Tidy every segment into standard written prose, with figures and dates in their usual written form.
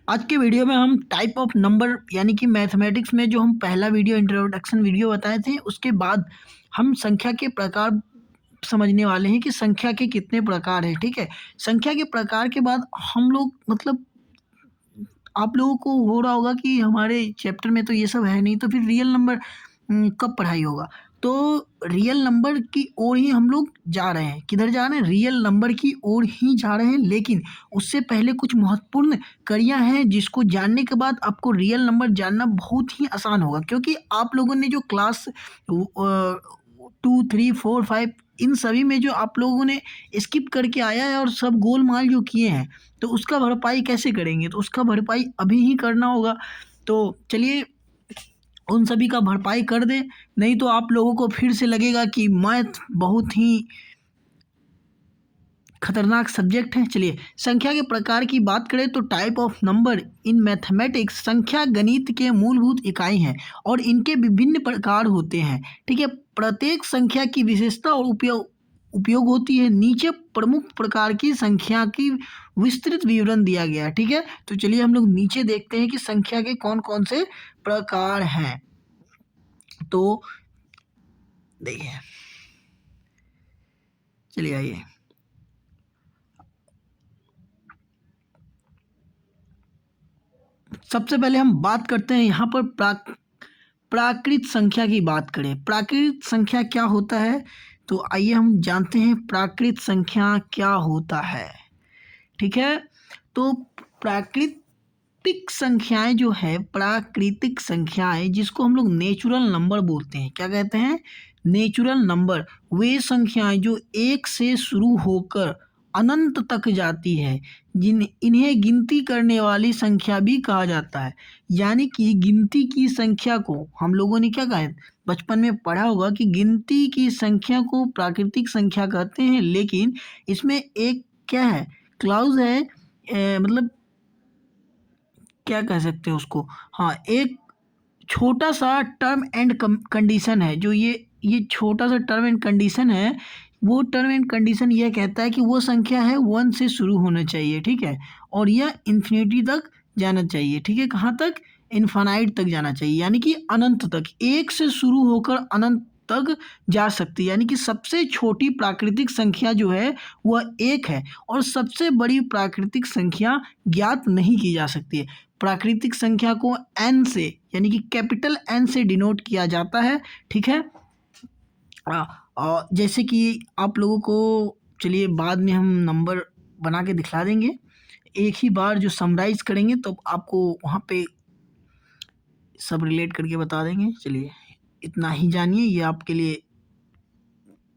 आज के वीडियो में हम टाइप ऑफ नंबर यानी कि मैथमेटिक्स में जो हम पहला वीडियो इंट्रोडक्शन वीडियो बताए थे उसके बाद हम संख्या के प्रकार समझने वाले हैं कि संख्या के कितने प्रकार हैं। ठीक है, संख्या के प्रकार के बाद हम लोग मतलब आप लोगों को हो रहा होगा कि हमारे चैप्टर में तो ये सब है नहीं, तो फिर रियल नंबर कब पढ़ाई होगा। तो रियल नंबर की ओर ही हम लोग जा रहे हैं। किधर जा रहे हैं? रियल नंबर की ओर ही जा रहे हैं, लेकिन उससे पहले कुछ महत्वपूर्ण कड़ियाँ हैं जिसको जानने के बाद आपको रियल नंबर जानना बहुत ही आसान होगा, क्योंकि आप लोगों ने जो क्लास 2, 3, 4, 5 इन सभी में जो आप लोगों ने स्किप करके आया है और सब गोलमाल जो किए हैं, तो उसका भरपाई कैसे करेंगे? तो उसका भरपाई अभी ही करना होगा। तो चलिए उन सभी का भरपाई कर दें, नहीं तो आप लोगों को फिर से लगेगा कि मैथ बहुत ही खतरनाक सब्जेक्ट है। चलिए संख्या के प्रकार की बात करें तो type of number in mathematics संख्या गणित के मूलभूत इकाई हैं और इनके विभिन्न प्रकार होते हैं। ठीक है, प्रत्येक संख्या की विशेषता और उपयोग होती है। नीचे प्रमुख प्रकार की संख्या की विस्तृत विवरण दिया गया है। ठीक है, तो चलिए हम लोग नीचे देखते हैं कि संख्या के कौन कौन से प्रकार हैं। तो देखिए, चलिए आइए सबसे पहले हम बात करते हैं यहाँ पर प्राकृत संख्या की बात करें। प्राकृत संख्या क्या होता है, तो आइए हम जानते हैं प्राकृत संख्या क्या होता है। ठीक है, तो प्राकृतिक संख्याएं जो है, प्राकृतिक संख्याएं जिसको हम लोग नेचुरल नंबर बोलते हैं। क्या कहते हैं? Natural number. वे संख्याएं जो एक से शुरू होकर अनंत तक जाती है, इन्हें गिनती करने वाली संख्या भी कहा जाता है। यानी कि गिनती की संख्या को हम लोगों ने क्या कहा है, बचपन में पढ़ा होगा कि गिनती की संख्या को प्राकृतिक संख्या कहते हैं, लेकिन इसमें एक क्या है, क्लाउज है, मतलब क्या कह सकते हैं उसको, हाँ, एक छोटा सा टर्म एंड कंडीशन है। जो ये छोटा सा टर्म एंड कंडीशन है, वो टर्म एंड कंडीशन यह कहता है कि वो संख्या है 1 से शुरू होना चाहिए। ठीक है, और यह इन्फिनिटी तक जाना चाहिए। ठीक है, कहाँ तक? इन्फानाइट तक जाना चाहिए, यानी कि अनंत तक। एक से शुरू होकर अनंत तक जा सकती है। यानी कि सबसे छोटी प्राकृतिक संख्या जो है वह एक है, और सबसे बड़ी प्राकृतिक संख्या ज्ञात नहीं की जा सकती है। प्राकृतिक संख्या को एन से यानी कि कैपिटल एन से डिनोट किया जाता है। ठीक है, जैसे कि आप लोगों को, चलिए बाद में हम नंबर बना के दिखला देंगे, एक ही बार जो समराइज करेंगे तो आपको वहाँ पे सब रिलेट करके बता देंगे। चलिए इतना ही जानिए, ये आपके लिए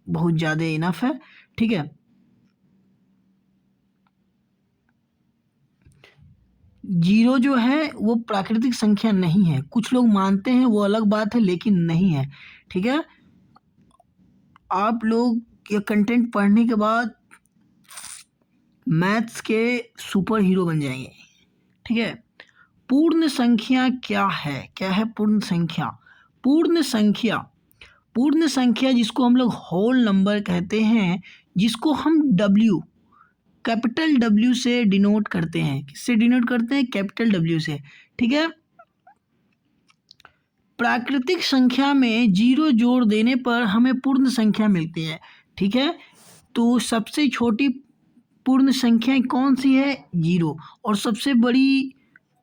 बहुत ज़्यादा इनफ है। ठीक है, जीरो जो है वो प्राकृतिक संख्या नहीं है। कुछ लोग मानते हैं, वो अलग बात है, लेकिन नहीं है। ठीक है, आप लोग ये कंटेंट पढ़ने के बाद मैथ्स के सुपर हीरो बन जाएंगे। ठीक है, पूर्ण संख्या क्या है? क्या है पूर्ण संख्या? पूर्ण संख्या, पूर्ण संख्या जिसको हम लोग होल नंबर कहते हैं, जिसको हम डब्ल्यू, कैपिटल डब्ल्यू से डिनोट करते हैं। किससे डिनोट करते हैं? कैपिटल डब्ल्यू से। ठीक है, प्राकृतिक संख्या में जीरो जोड़ देने पर हमें पूर्ण संख्या मिलती है। ठीक है, तो सबसे छोटी पूर्ण संख्या कौन सी है? जीरो। और सबसे बड़ी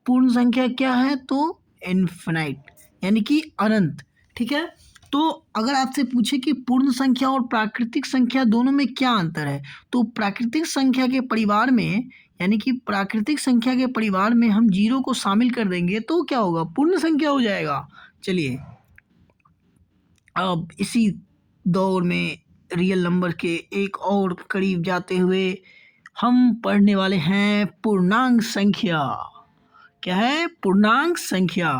पूर्ण संख्या क्या है? तो इन्फिनाइट, यानी कि अनंत। ठीक है, तो अगर आपसे पूछे कि पूर्ण संख्या और प्राकृतिक संख्या दोनों में क्या अंतर है, तो प्राकृतिक संख्या के परिवार में, यानी कि प्राकृतिक संख्या के परिवार में हम जीरो को शामिल कर देंगे तो क्या होगा? पूर्ण संख्या हो जाएगा। चलिए अब इसी दौर में रियल नंबर के एक और करीब जाते हुए हम पढ़ने वाले हैं पूर्णांक संख्या। क्या है? पूर्णांक संख्या।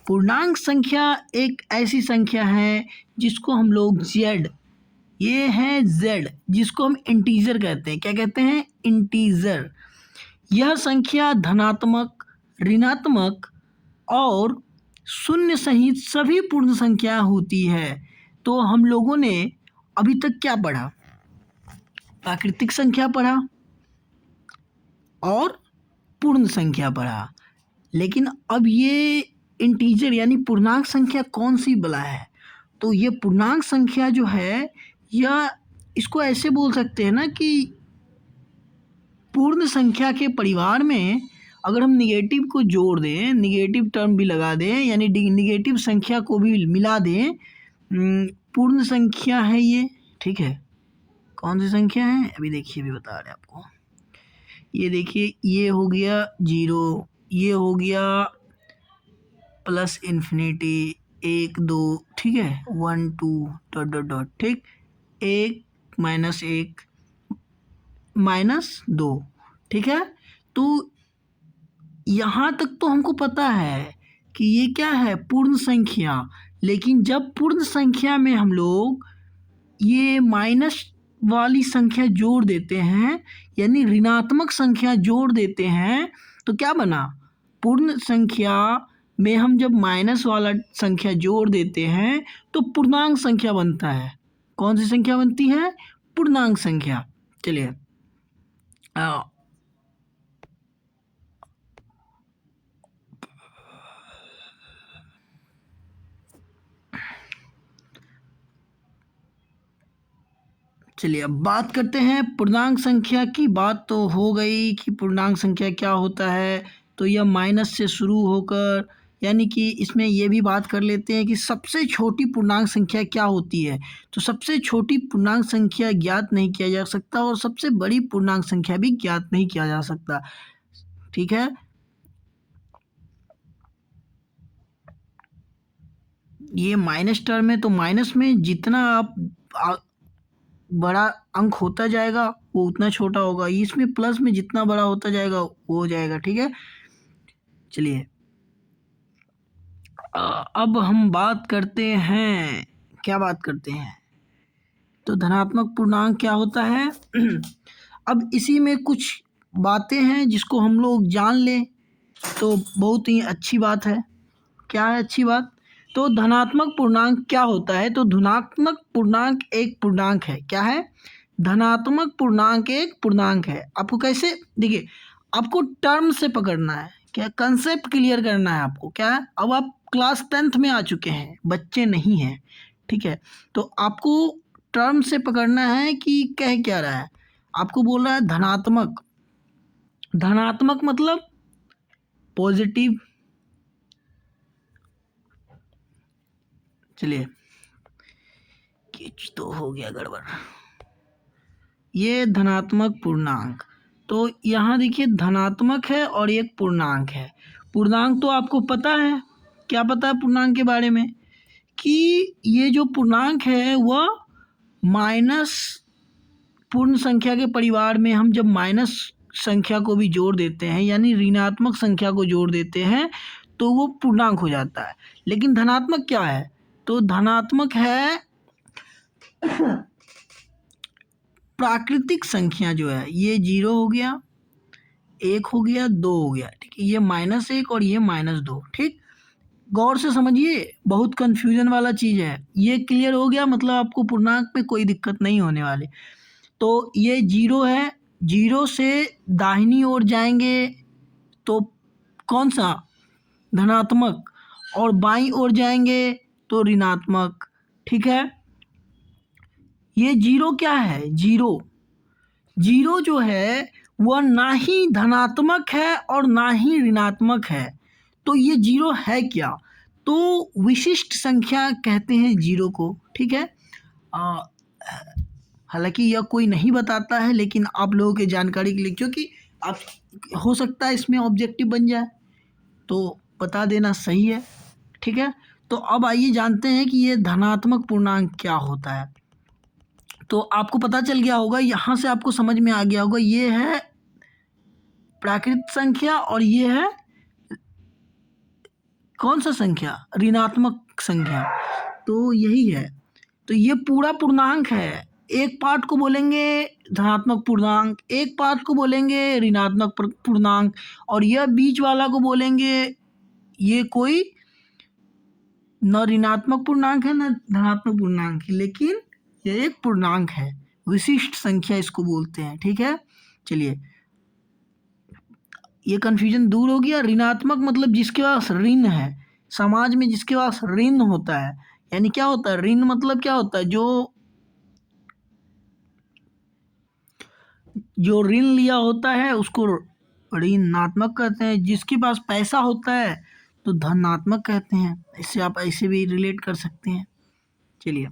पूर्णांक संख्या एक ऐसी संख्या है जिसको हम लोग जेड, ये है जेड, जिसको हम इंटीजर कहते हैं। क्या कहते हैं? इंटीजर। यह संख्या धनात्मक, ऋणात्मक और शून्य सहित सभी पूर्ण संख्या होती है। तो हम लोगों ने अभी तक क्या पढ़ा? प्राकृतिक संख्या पढ़ा और पूर्ण संख्या पढ़ा। लेकिन अब ये इंटीजर यानी पूर्णांक संख्या कौन सी बला है? तो ये पूर्णांक संख्या जो है, या इसको ऐसे बोल सकते हैं ना कि पूर्ण संख्या के परिवार में अगर हम निगेटिव को जोड़ दें, निगेटिव टर्म भी लगा दें, यानी निगेटिव संख्या को भी मिला दें, पूर्ण संख्या है ये, ठीक है। कौन सी संख्या है अभी देखिए, अभी बता रहे हैं आपको। ये देखिए, ये हो गया 0, ये हो गया प्लस इन्फिनिटी 1 2, ठीक है, 1 2 डॉट डॉट डॉट, ठीक, 1 -1 -2, ठीक है। तो यहाँ तक तो हमको पता है कि ये क्या है, पूर्ण संख्या। लेकिन जब पूर्ण संख्या में हम लोग ये माइनस वाली संख्या जोड़ देते हैं, यानी ऋणात्मक संख्या जोड़ देते हैं, तो क्या बना, पूर्ण संख्या में हम जब माइनस वाला संख्या जोड़ देते हैं तो पूर्णांक संख्या बनता है। कौन सी संख्या बनती है? पूर्णांक संख्या। चलिए चलिए अब बात करते हैं पूर्णांक संख्या की। बात तो हो गई कि पूर्णांक संख्या क्या होता है, तो यह माइनस से शुरू होकर, यानी कि इसमें यह भी बात कर लेते हैं कि सबसे छोटी पूर्णांक संख्या क्या होती है। तो सबसे छोटी पूर्णांक संख्या ज्ञात नहीं किया जा सकता और सबसे बड़ी पूर्णांक संख्या भी ज्ञात नहीं किया जा सकता, ठीक है। ये माइनस टर्म है, तो माइनस में जितना आप बड़ा अंक होता जाएगा वो उतना छोटा होगा, इसमें प्लस में जितना बड़ा होता जाएगा वो हो जाएगा, ठीक है। चलिए अब हम बात करते हैं, क्या बात करते हैं, तो धनात्मक पूर्णांक क्या होता है। अब इसी में कुछ बातें हैं जिसको हम लोग जान लें तो बहुत ही अच्छी बात है। क्या है अच्छी बात? तो धनात्मक पूर्णांक क्या होता है? तो धनात्मक पूर्णांक एक पूर्णांक है। क्या है? धनात्मक पूर्णांक एक पूर्णांक है। आपको कैसे, देखिए आपको टर्म से पकड़ना है, क्या कंसेप्ट क्लियर करना है आपको। क्या है, अब आप क्लास 10th में आ चुके हैं, बच्चे नहीं हैं, ठीक है। तो आपको टर्म से पकड़ना है कि कह क्या रहा है। आपको बोल रहा है धनात्मक, धनात्मक मतलब पॉजिटिव। चलिए कुछ तो हो गया गड़बड़। ये धनात्मक पूर्णांक, तो यहाँ देखिए धनात्मक है और एक पूर्णांक है। पूर्णांक तो आपको पता है, क्या पता है पूर्णांक के बारे में, कि ये जो पूर्णांक है वह माइनस पूर्ण संख्या के परिवार में हम जब माइनस संख्या को भी जोड़ देते हैं, यानी ऋणात्मक संख्या को जोड़ देते हैं, तो वो पूर्णांक हो जाता है। लेकिन धनात्मक क्या है? तो धनात्मक है प्राकृतिक संख्या जो है, ये 0 हो गया, 1 हो गया, 2 हो गया, ठीक है, ये -1 और ये -2, ठीक। गौर से समझिए, बहुत कन्फ्यूजन वाला चीज़ है। ये क्लियर हो गया मतलब आपको पूर्णांक में कोई दिक्कत नहीं होने वाली। तो ये 0 है, 0 से दाहिनी ओर जाएंगे तो कौन सा? धनात्मक, और बाईं ओर जाएंगे तो ऋणात्मक, ठीक है। ये 0 क्या है? 0 जो है वह ना ही धनात्मक है और ना ही ऋणात्मक है। तो ये 0 है क्या? तो विशिष्ट संख्या कहते हैं 0 को, ठीक है। हालांकि यह कोई नहीं बताता है, लेकिन आप लोगों के जानकारी के लिए, क्योंकि आप हो सकता है इसमें ऑब्जेक्टिव बन जाए, तो बता देना सही है, ठीक है। तो अब आइए जानते हैं कि ये धनात्मक पूर्णांक क्या होता है। तो आपको पता चल गया होगा, यहाँ से आपको समझ में आ गया होगा, ये है प्राकृत संख्या और ये है कौन सा संख्या? ऋणात्मक संख्या। तो यही है, तो ये पूरा पूर्णांक है। एक पार्ट को बोलेंगे धनात्मक पूर्णांक, एक पार्ट को बोलेंगे ऋणात्मक पूर्णांक, और यह बीच वाला को बोलेंगे ये कोई न ऋणात्मक पूर्णांक है न धनात्मक पूर्णांक है, लेकिन ये एक पूर्णांक है, विशिष्ट संख्या इसको बोलते हैं, ठीक है। चलिए ये कन्फ्यूजन दूर हो गया। ऋणात्मक मतलब जिसके पास ऋण है, समाज में जिसके पास ऋण होता है, यानी क्या होता है ऋण मतलब क्या होता है, जो ऋण लिया होता है उसको ऋणात्मक कहते हैं। जिसके पास पैसा होता है तो धनात्मक कहते हैं। इससे आप ऐसे भी रिलेट कर सकते हैं। चलिए,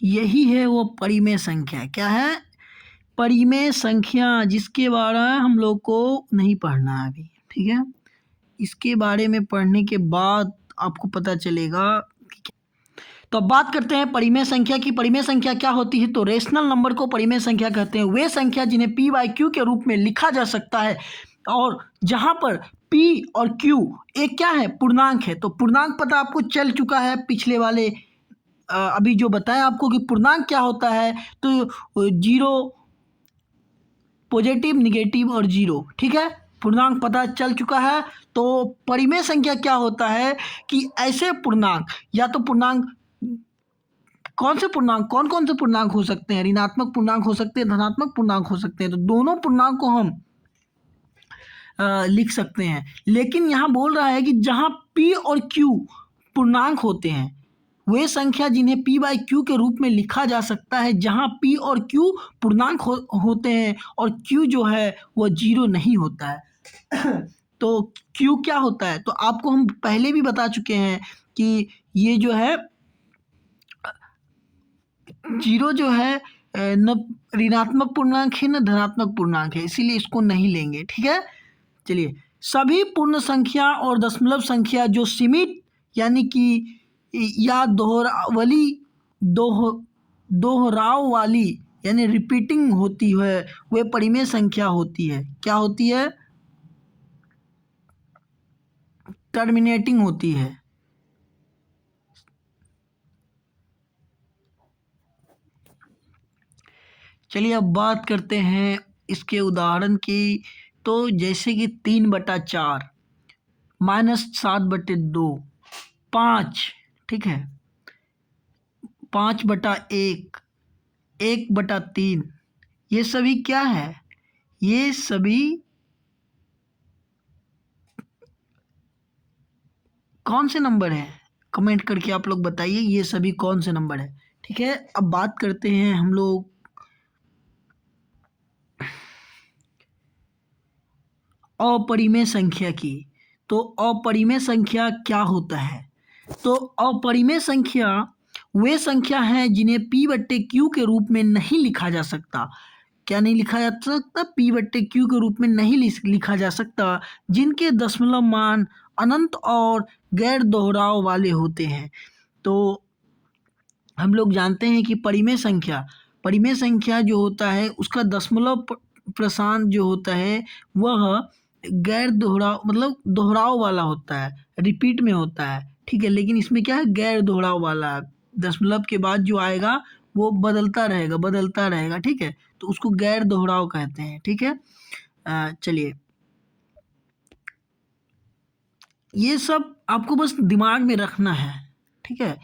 यही है वो परिमेय संख्या। क्या है? परिमेय संख्या, जिसके बारे में हम लोग को नहीं पढ़ना है अभी, ठीक है। इसके बारे में पढ़ने के बाद आपको पता चलेगा कि तो अब बात करते हैं परिमेय संख्या की। परिमेय संख्या क्या होती है? तो रेशनल नंबर को परिमेय संख्या कहते हैं। वे संख्या जिन्हें पी बाई क्यू के रूप में लिखा जा सकता है, और जहां पर पी और क्यू एक क्या है? पूर्णांक है। तो पूर्णांक पता आपको चल चुका है पिछले वाले अभी जो बताया आपको कि पूर्णांक क्या होता है। तो जीरो, पॉजिटिव, निगेटिव और जीरो, ठीक है, पूर्णांक पता चल चुका है। तो परिमेय संख्या क्या होता है कि ऐसे पूर्णांक, या तो पूर्णांक कौन कौन से पूर्णांक हो सकते हैं? ऋणात्मक पूर्णांक हो सकते हैं, धनात्मक पूर्णांक हो सकते हैं। तो दोनों पूर्णांक को हम लिख सकते हैं। लेकिन यहाँ बोल रहा है कि जहाँ p और q पूर्णांक होते हैं, वे संख्या जिन्हें p बाई क्यू के रूप में लिखा जा सकता है, जहाँ p और q पूर्णांक होते हैं और q जो है वह जीरो नहीं होता है। तो q क्या होता है? तो आपको हम पहले भी बता चुके हैं कि ये जो है जीरो जो है न ऋणात्मक पूर्णांक है न धनात्मक पूर्णांक है, इसीलिए इसको नहीं लेंगे, ठीक है। चलिए, सभी पूर्ण संख्या और दशमलव संख्या जो सीमित यानी कि या दोहराव वाली यानी रिपीटिंग होती है, वे परिमेय संख्या होती है। क्या होती है? टर्मिनेटिंग होती है। चलिए, अब बात करते हैं इसके उदाहरण की। तो जैसे कि 3/4 -7/2, 5, ठीक है, 5/1, 1/3, ये सभी क्या है? ये सभी कौन से नंबर हैं? कमेंट करके आप लोग बताइए ये सभी कौन से नंबर है, ठीक है। अब बात करते हैं हम लोग अपरिमेय संख्या की। तो अपरिमेय संख्या क्या होता है? तो अपरिमेय संख्या वे संख्या हैं जिन्हें p/q के रूप में नहीं लिखा जा सकता। क्या नहीं लिखा जा सकता? p/q के रूप में नहीं लिखा जा सकता, जिनके दशमलव मान अनंत और गैर दोहराव वाले होते हैं। तो हम लोग जानते हैं कि परिमेय संख्या जो होता है उसका दशमलव प्रशांत जो होता है वह गैर दोहराव मतलब दोहराव वाला होता है, रिपीट में होता है, ठीक है। लेकिन इसमें क्या है? गैर दोहराव वाला, दशमलव के बाद जो आएगा वो बदलता रहेगा, ठीक है। तो उसको गैर दोहराव कहते हैं, ठीक है। चलिए, ये सब आपको बस दिमाग में रखना है, ठीक है।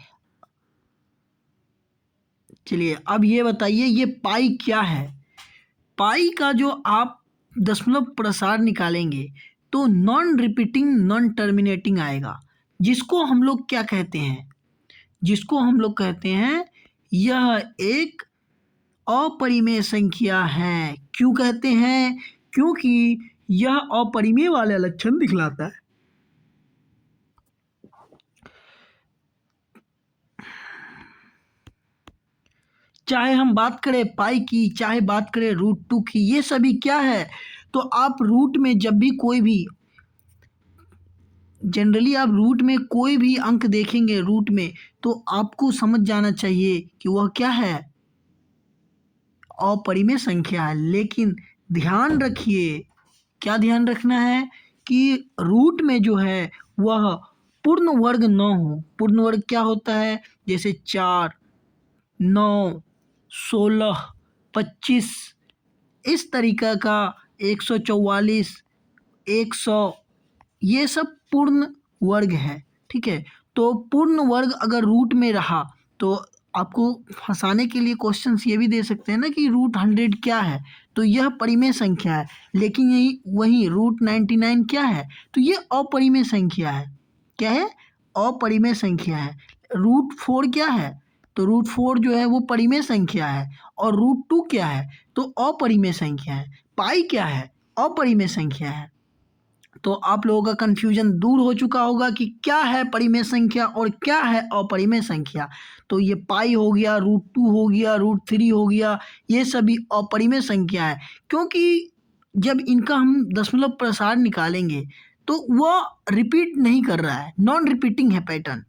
चलिए, अब ये बताइए ये पाई क्या है? पाई का जो आप दशमलव प्रसार निकालेंगे तो नॉन रिपीटिंग नॉन टर्मिनेटिंग आएगा, जिसको हम लोग क्या कहते हैं? जिसको हम लोग कहते हैं यह एक अपरिमेय संख्या है। क्यों कहते हैं? क्योंकि यह अपरिमेय वाले लक्षण दिखलाता है। चाहे हम बात करें पाई की, चाहे बात करें √2 की, ये सभी क्या है? तो आप रूट में जब भी कोई भी जनरली आप रूट में कोई भी अंक देखेंगे रूट में, तो आपको समझ जाना चाहिए कि वह क्या है? अपरिमेय संख्या है। लेकिन ध्यान रखिए, क्या ध्यान रखना है कि रूट में जो है वह पूर्ण वर्ग 9 हो। पूर्ण वर्ग क्या होता है? जैसे 4, 9, 16, 25, इस तरीका का 144, 100, ये सब पूर्ण वर्ग है। ठीक है, तो पूर्ण वर्ग अगर रूट में रहा तो आपको फंसाने के लिए क्वेश्चंस ये भी दे सकते हैं ना कि रूट 100 क्या है, तो यह परिमेय संख्या है। लेकिन यही वही रूट 99 क्या है? तो ये अपरिमेय संख्या है। क्या है? अपरिमेय संख्या है। रूट 4 क्या है? तो रूट 4 जो है वो परिमेय संख्या है। और रूट 2 क्या है? तो अपरिमेय संख्या है। पाई क्या है? अपरिमेय संख्या है। तो आप लोगों का कन्फ्यूजन दूर हो चुका होगा कि क्या है परिमेय संख्या और क्या है अपरिमेय संख्या। तो ये पाई हो गया, रूट 2 हो गया, रूट 3 हो गया, ये सभी अपरिमेय संख्या है। क्योंकि जब इनका हम दशमलव प्रसार निकालेंगे तो वह रिपीट नहीं कर रहा है, नॉन रिपीटिंग है पैटर्न,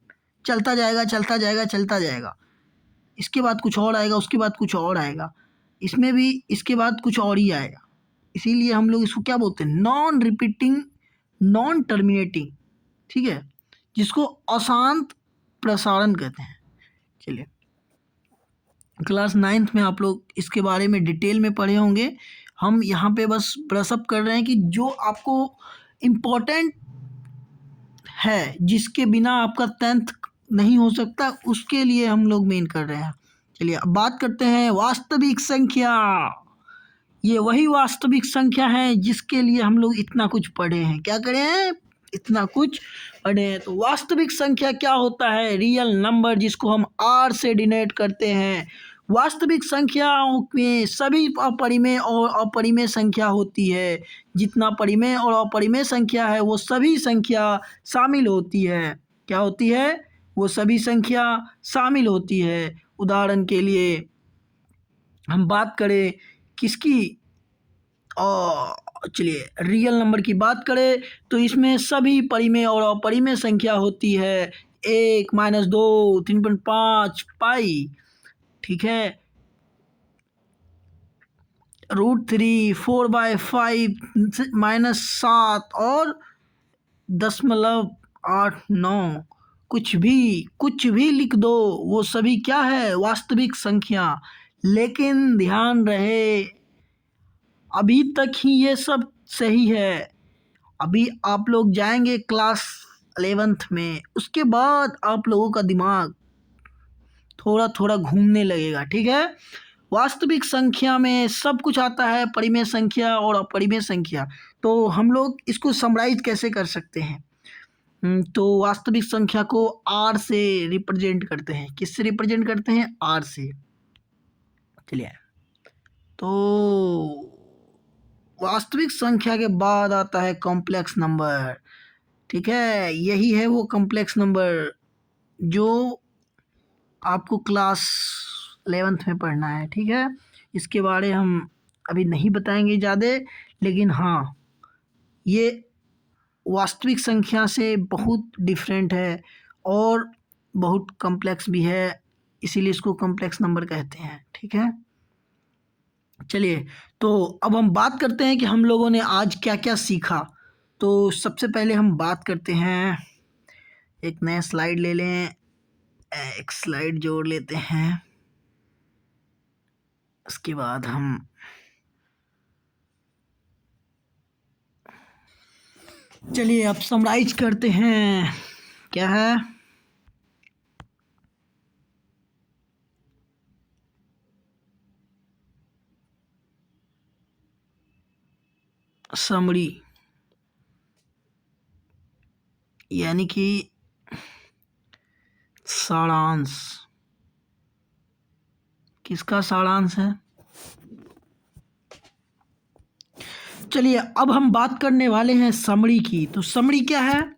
चलता जाएगा चलता जाएगा चलता जाएगा। इसके बाद कुछ और आएगा, उसके बाद कुछ और आएगा, इसमें भी इसके बाद कुछ और ही आएगा। इसीलिए हम लोग इसको क्या बोलते हैं? Non repeating, non terminating. ठीक है, जिसको अशांत प्रसारण कहते हैं। चलिए, क्लास 9th में आप लोग इसके बारे में डिटेल में पढ़े होंगे। हम यहाँ पे बस ब्रशअप कर रहे हैं कि जो आपको इम्पोर्टेंट है, जिसके बिना आपका 10th नहीं हो सकता, उसके लिए हम लोग मेन कर रहे हैं। चलिए अब बात करते हैं वास्तविक संख्या। ये वही वास्तविक संख्या है जिसके लिए हम लोग इतना कुछ पढ़े हैं। क्या करे हैं? इतना कुछ पढ़े हैं। तो वास्तविक संख्या क्या होता है? रियल नंबर, जिसको हम आर से डिनोट करते हैं। वास्तविक संख्याओं में सभी अपरिमेय और अपरिमेय संख्या होती है। जितना परिमेय और अपरिमेय संख्या है वो सभी संख्या शामिल होती है। क्या होती है? वो सभी संख्या शामिल होती है। उदाहरण के लिए हम बात करें किसकी? और चलिए रियल नंबर की बात करें तो इसमें सभी परिमेय और अपरिमेय संख्या होती है। 1, -2, 3.5, पाई। ठीक है, √3, 4/5, -7 और 0.89। कुछ भी लिख दो, वो सभी क्या है? वास्तविक संख्या। लेकिन ध्यान रहे, अभी तक ही ये सब सही है। अभी आप लोग जाएंगे क्लास 11th में, उसके बाद आप लोगों का दिमाग थोड़ा थोड़ा घूमने लगेगा। ठीक है, वास्तविक संख्या में सब कुछ आता है, परिमेय संख्या और अपरिमेय संख्या। तो हम लोग इसको समराइज कैसे कर सकते हैं? तो वास्तविक संख्या को आर से रिप्रेजेंट करते हैं। किससे रिप्रेजेंट करते हैं? आर से। चलिए, तो वास्तविक संख्या के बाद आता है कॉम्प्लेक्स नंबर। ठीक है, यही है वो कॉम्प्लेक्स नंबर जो आपको क्लास 11th में पढ़ना है। ठीक है, इसके बारे हम अभी नहीं बताएंगे ज़्यादा, लेकिन हाँ, ये वास्तविक संख्या से बहुत डिफरेंट है और बहुत कॉम्प्लेक्स भी है, इसीलिए इसको कॉम्प्लेक्स नंबर कहते हैं। ठीक है, चलिए, तो अब हम बात करते हैं कि हम लोगों ने आज क्या क्या सीखा। तो सबसे पहले हम बात करते हैं, एक नया स्लाइड ले लें, एक स्लाइड जोड़ लेते हैं। उसके बाद हम चलिए अब समराइज करते हैं। क्या है? समरी, यानी कि सारांश। किसका सारांश है? चलिए अब हम बात करने वाले हैं समरी की। तो समरी क्या है,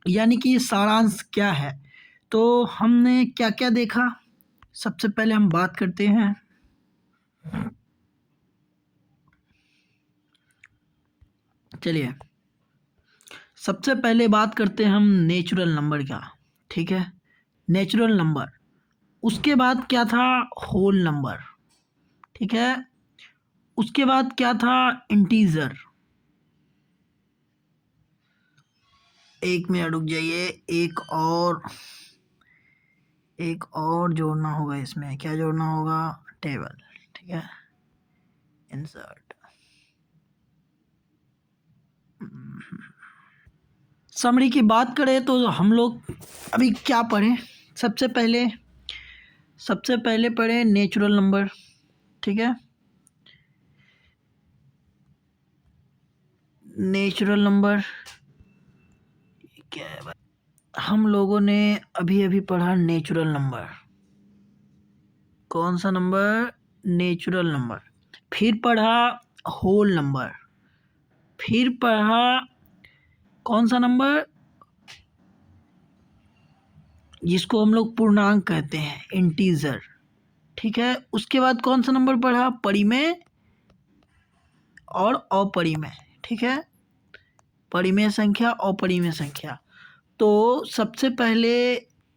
यानी कि सारांश क्या है? तो हमने क्या क्या देखा, सबसे पहले हम बात करते हैं। चलिए सबसे पहले बात करते हैं हम नेचुरल नंबर का। ठीक है, नेचुरल नंबर। उसके बाद क्या था? Whole number. ठीक है, उसके बाद क्या था? इंटीजर। एक मिनट रुक जाइए, एक और जोड़ना होगा। इसमें क्या जोड़ना होगा? टेबल। ठीक है, इंसर्ट। समरी की बात करें तो हम लोग अभी क्या पढ़ें? सबसे पहले पढ़े नेचुरल नंबर। ठीक है, नेचुरल नंबर क्या है भाई? हम लोगों ने अभी अभी पढ़ा नेचुरल नंबर। कौन सा नंबर? Natural number. फिर पढ़ा होल नंबर। फिर पढ़ा कौन सा नंबर? जिसको हम लोग पूर्णांक कहते हैं, इंटीजर। ठीक है, उसके बाद कौन सा नंबर पढ़ा? परिमेय और अपरिमेय। ठीक है, परिमेय संख्या, अपरिमेय संख्या। तो सबसे पहले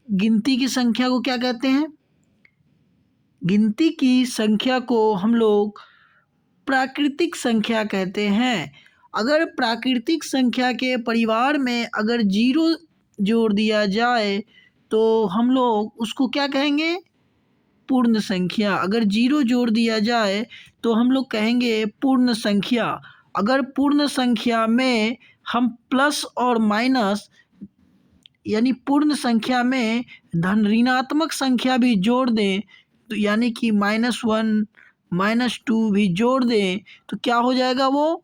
गिनती की संख्या को क्या कहते हैं? गिनती की संख्या को हम लोग प्राकृतिक संख्या कहते हैं। अगर प्राकृतिक संख्या के परिवार में अगर जीरो जोड़ दिया जाए तो हम लोग उसको क्या कहेंगे? पूर्ण संख्या। अगर जीरो जोड़ दिया जाए तो हम लोग कहेंगे पूर्ण संख्या। अगर पूर्ण संख्या में हम प्लस और माइनस, यानी पूर्ण संख्या में धन ऋणात्मक संख्या भी जोड़ दें, तो यानी कि -1 -2 भी जोड़ दें तो क्या हो जाएगा? वो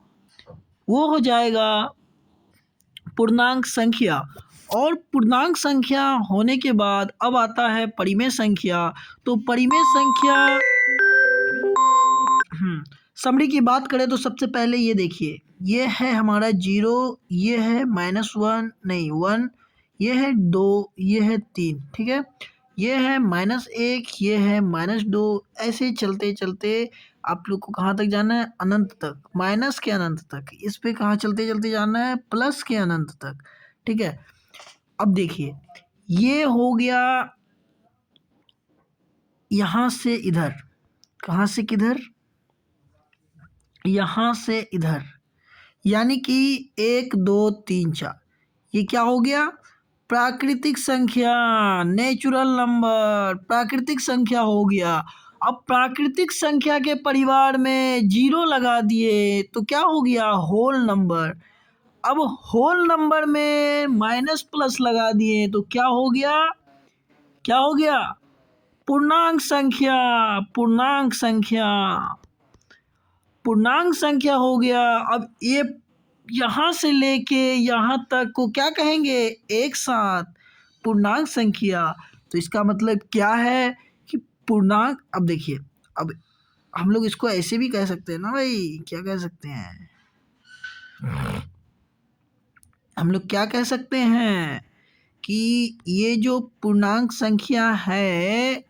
हो जाएगा पूर्णांक संख्या। और पूर्णांक संख्या होने के बाद अब आता है परिमेय संख्या। तो परिमेय संख्या समरी की बात करें तो सबसे पहले ये देखिए, ये है हमारा 0, ये है -1 नहीं 1, ये है 2, ये है 3। ठीक है, ये है -1, ये है -2। ऐसे चलते चलते आप लोग को कहाँ तक जाना है? अनंत तक, माइनस के अनंत तक। इस पे कहाँ चलते चलते जाना है? प्लस के अनंत तक। ठीक है, अब देखिए ये हो गया यहाँ से इधर। कहाँ से किधर? यहाँ से इधर, यानी कि 1 2 3 4। ये क्या हो गया? प्राकृतिक संख्या, नेचुरल नंबर, प्राकृतिक संख्या हो गया। अब प्राकृतिक संख्या के परिवार में जीरो लगा दिए तो क्या हो गया? Whole number. अब होल नंबर में माइनस प्लस लगा दिए तो क्या हो गया? क्या हो गया? पूर्णांक संख्या। पूर्णांक संख्या, पूर्णांक संख्या हो गया। अब ये यहाँ से लेके यहाँ तक को क्या कहेंगे? एक साथ पूर्णांक संख्या। तो इसका मतलब क्या है कि पूर्णांक, अब देखिए, अब हम लोग इसको ऐसे भी कह सकते हैं ना भाई, क्या कह सकते हैं? हम लोग क्या कह सकते हैं कि ये जो पूर्णांक संख्या है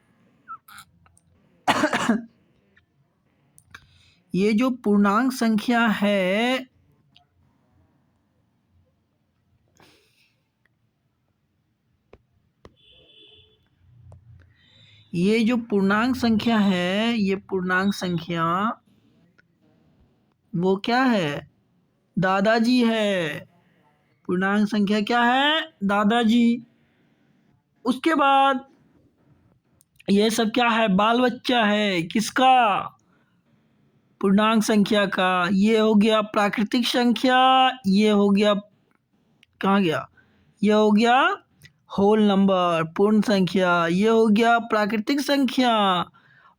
ये जो पूर्णांक संख्या है ये जो पूर्णांक संख्या है, ये पूर्णांक संख्या वो क्या है? दादाजी है। पूर्णांक संख्या क्या है? दादाजी। उसके बाद ये सब क्या है? बाल बच्चा है। किसका? पूर्णांक संख्या का। ये हो गया प्राकृतिक संख्या, ये हो गया, कहाँ गया? ये हो गया होल नंबर, पूर्ण संख्या। ये हो गया प्राकृतिक संख्या।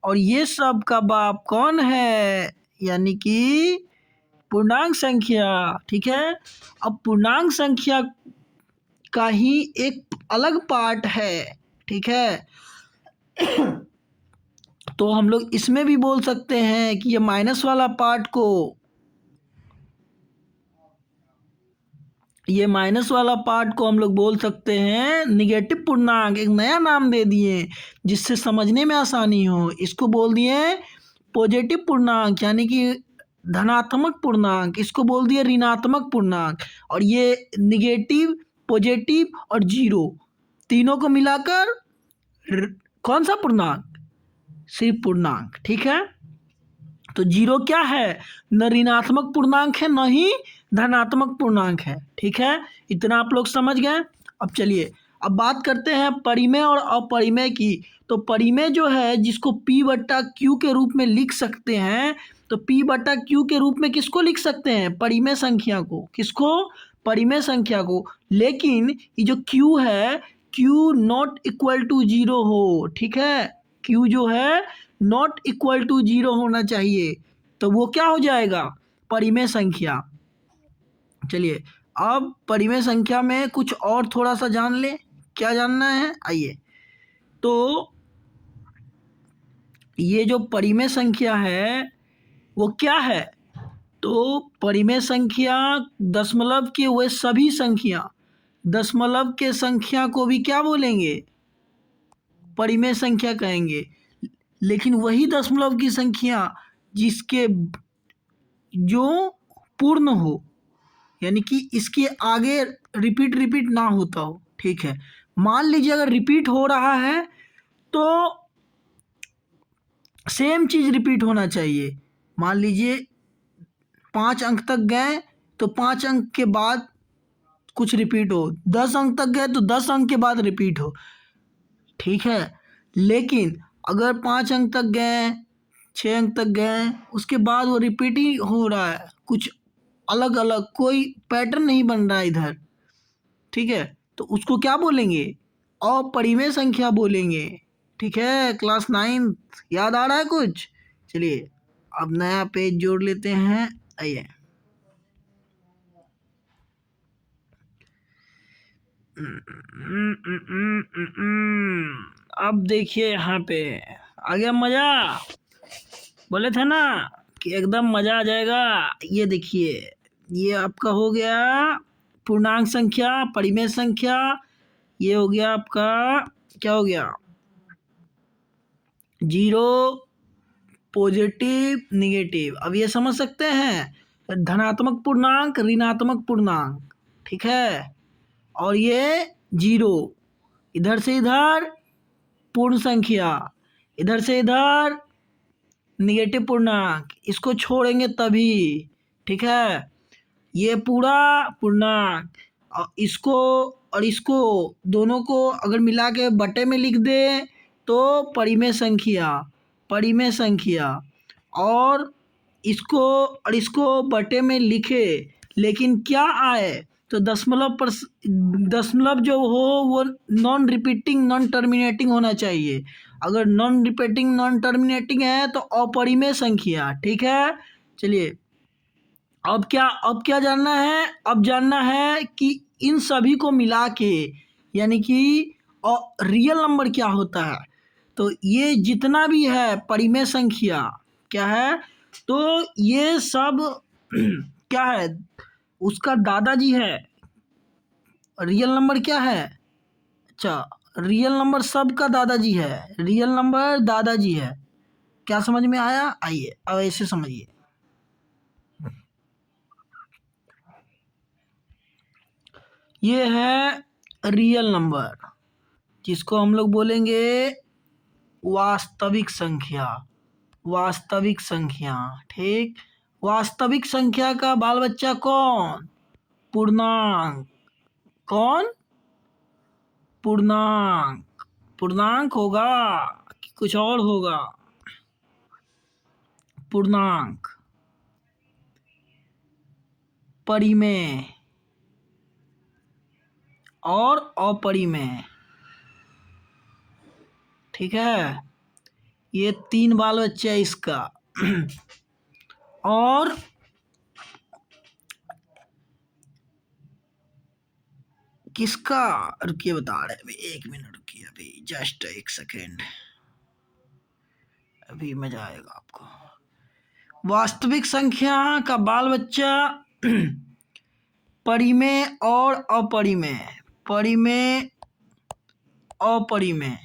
और ये सब का बाप कौन है? यानी कि पूर्णांक संख्या। ठीक है, अब पूर्णांक संख्या का ही एक अलग पार्ट है। ठीक है, तो हम लोग इसमें भी बोल सकते हैं कि ये माइनस वाला पार्ट को, ये माइनस वाला पार्ट को हम लोग बोल सकते हैं निगेटिव पूर्णांक। एक नया नाम दे दिए जिससे समझने में आसानी हो। इसको बोल दिए पॉजिटिव पूर्णांक, यानी कि धनात्मक पूर्णांक। इसको बोल दिए ऋणात्मक पूर्णांक। और ये निगेटिव, पॉजिटिव और जीरो तीनों को मिलाकर कौन सा पूर्णांक? सिर्फ पूर्णांक। ठीक है, तो जीरो क्या है, न ऋणात्मक पूर्णांक है न ही धनात्मक पूर्णांक है। ठीक है, इतना आप लोग समझ गए। अब चलिए अब बात करते हैं परिमेय और अपरिमेय की। तो परिमेय जो है जिसको P बट्टा Q के रूप में लिख सकते हैं, तो P बट्टा Q के रूप में किसको लिख सकते हैं, परिमेय संख्या को। किसको, परिमेय संख्या को। लेकिन ये जो Q है, Q not equal to zero हो। ठीक है, Q जो है नॉट इक्वल टू जीरो होना चाहिए, तो वो क्या हो जाएगा, परिमेय संख्या। चलिए अब परिमेय संख्या में कुछ और थोड़ा सा जान ले। क्या जानना है, आइए। तो ये जो परिमेय संख्या है वो क्या है, तो परिमेय संख्या दशमलव के वे सभी संख्या, दशमलव के संख्या को भी क्या बोलेंगे, परिमेय संख्या कहेंगे। लेकिन वही दशमलव की संख्या जिसके जो पूर्ण हो, यानी कि इसके आगे रिपीट ना होता हो। ठीक है, मान लीजिए अगर रिपीट हो रहा है तो सेम चीज़ रिपीट होना चाहिए। मान लीजिए 5 अंक तक गए तो 5 अंक के बाद कुछ रिपीट हो, 10 अंक तक गए तो 10 अंक के बाद रिपीट हो। ठीक है, लेकिन अगर 5 अंक तक गए, 6 अंक तक गए, उसके बाद वो रिपीट ही हो रहा है, कुछ अलग अलग कोई पैटर्न नहीं बन रहा है इधर। ठीक है, तो उसको क्या बोलेंगे, अपरिमेय संख्या बोलेंगे। ठीक है, क्लास 9 याद आ रहा है कुछ। चलिए अब नया पेज जोड़ लेते हैं, आइए। अब देखिए यहाँ पे आ गया मजा। बोले थे ना कि एकदम मजा आ जाएगा। ये देखिए, ये आपका हो गया पूर्णांक संख्या, परिमेय संख्या। ये हो गया आपका, क्या हो गया, जीरो, पॉजिटिव, निगेटिव। अब ये समझ सकते हैं धनात्मक पूर्णांक, ऋणात्मक पूर्णांक। ठीक है, और ये जीरो, इधर से इधर पूर्ण संख्या, इधर से इधर निगेटिव पूर्णांक, इसको छोड़ेंगे तभी। ठीक है, ये पूरा पूर्णांक और इसको दोनों को अगर मिला के बटे में लिख दे तो परिमेय संख्या, परिमेय संख्या। और इसको बटे में लिखे, लेकिन क्या आए, तो दशमलव जो हो वो नॉन रिपीटिंग नॉन टर्मिनेटिंग होना चाहिए। अगर नॉन रिपीटिंग नॉन टर्मिनेटिंग है तो अपरिमेय संख्या। ठीक है, चलिए अब क्या जानना है, अब जानना है कि इन सभी को मिला के, यानी कि रियल नंबर क्या होता है। तो ये जितना भी है परिमेय संख्या क्या है, तो ये सब क्या है, उसका दादाजी है। रियल नंबर क्या है, अच्छा रियल नंबर सब का दादाजी है, रियल नंबर दादाजी है। क्या समझ में आया, आइए अब ऐसे समझिए। ये है रियल नंबर, जिसको हम लोग बोलेंगे वास्तविक संख्या, वास्तविक संख्या। ठीक, वास्तविक संख्या का बाल बच्चा कौन, पूर्णांक। कौन, पूर्णांक। पूर्णांक होगा कि कुछ और होगा, पूर्णांक। परिमेय और अपरिमेय। ठीक है, ये 3 बाल बच्चा है इसका। और किसका, रुकिए बता रहे, अभी 1 मिनट रुकिए, अभी जस्ट 1 सेकेंड, अभी मजा आएगा आपको। वास्तविक संख्या का बाल बच्चा परिमेय और अपरिमेय, परिमेय अपरिमेय।